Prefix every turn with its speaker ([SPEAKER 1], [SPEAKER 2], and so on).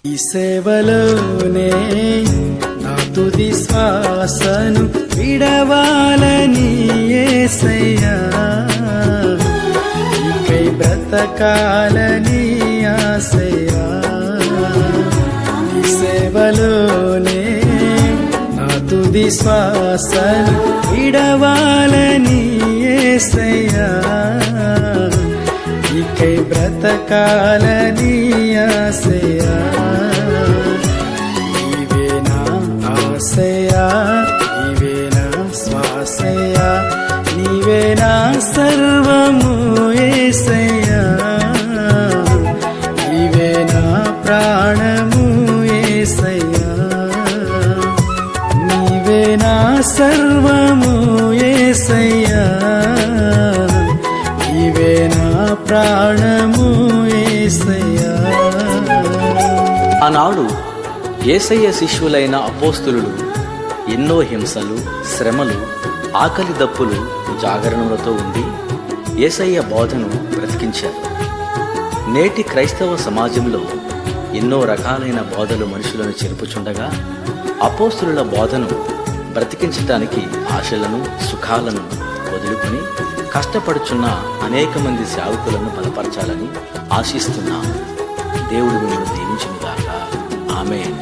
[SPEAKER 1] ఈ సేవలోనే నా తుది శ్వాసను విడవాలని యేసయ్యా, నీకై బ్రతకాలని ఆశయ్యా. ఈ సేవలోనే నా తుది శ్వాసను విడవాలని యేసయ్యా, నీకై బ్రతకాలని ఆశయ్యా. నీవే నా ఆశయ్యా, నీవే నా శ్వాసయ్యా, నీవే నా సర్వము యేసయ్యా, నీవే నా ప్రాణము యేసయ్యా, నీవే నా సర్వము యేసయ్యా, నీవే నా ప్రాణము యేసయ్యా.
[SPEAKER 2] ఆనాడు యేసయ్య శిష్యులైన అపోస్తులు ఎన్నో హింసలు, శ్రమలు, ఆకలి దప్పులు, జాగరణలతో ఉండి యేసయ్య బోధను బ్రతికించారు. నేటి క్రైస్తవ సమాజంలో ఎన్నో రకాలైన బోధలు మనుషులను చెరుపుచుండగా అపోస్తుల బోధను బ్రతికించటానికి ఆశలను, సుఖాలను వదులుకొని కష్టపడుచున్న అనేక మంది సేవకులను బలపరచాలని ఆశిస్తున్నాము. దేవుడు మిమ్మల్ని దీవించునుగాక. ఆమేన్.